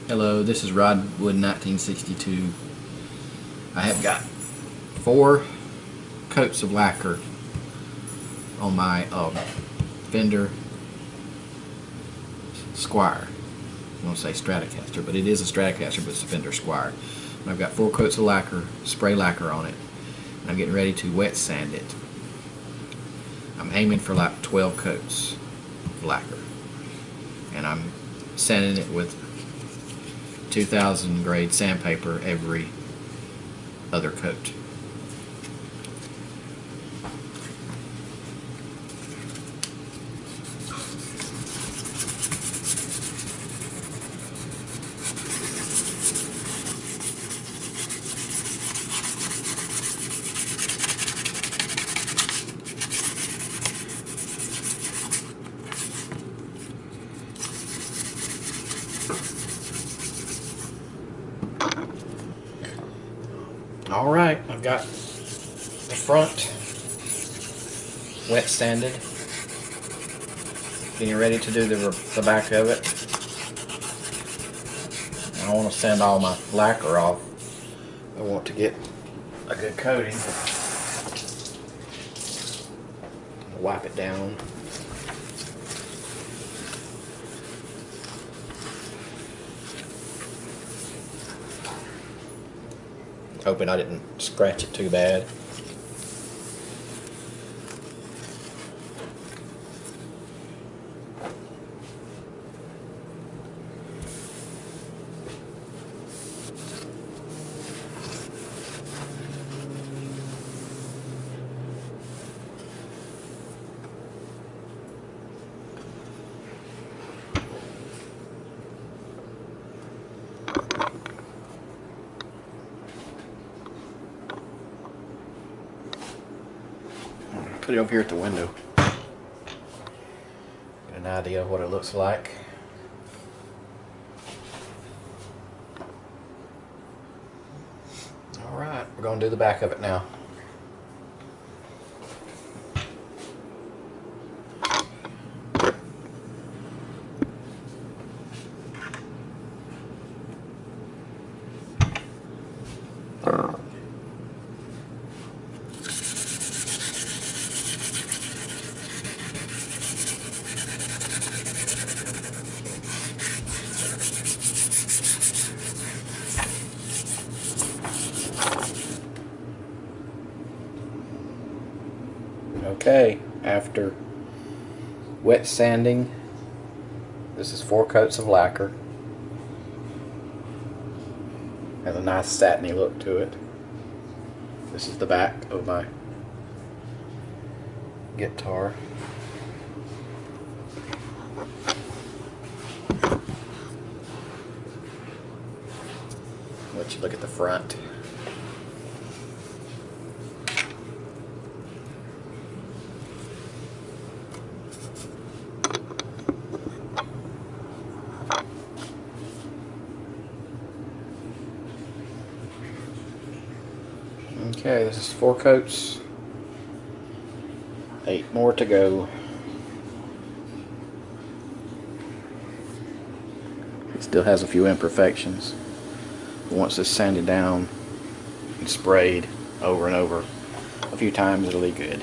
Hello, this is Rodwood 1962. I have got 4 coats of lacquer on my Fender Squier. I won't say Stratocaster, but it is a Stratocaster, but it's a Fender Squier. And I've got 4 coats of lacquer, spray lacquer on it. And I'm getting ready to wet sand it. I'm aiming for like 12 coats of lacquer. And I'm sanding it with 2000 grade sandpaper every other coat. Alright, I've got the front wet sanded. Getting ready to do the back of it. I want to sand all my lacquer off. I want to get a good coating. Wipe it down. Hoping I didn't scratch it too bad. Put it over here at the window. Get an idea of what it looks like. Alright, we're going to do the back of it now. Okay, after wet sanding, this is 4 coats of lacquer. Has a nice satiny look to it. This is the back of my guitar. Let you look at the front. Okay, this is 4 coats, 8 more to go. It still has a few imperfections. But once it's sanded down and sprayed over and over a few times, it'll be good.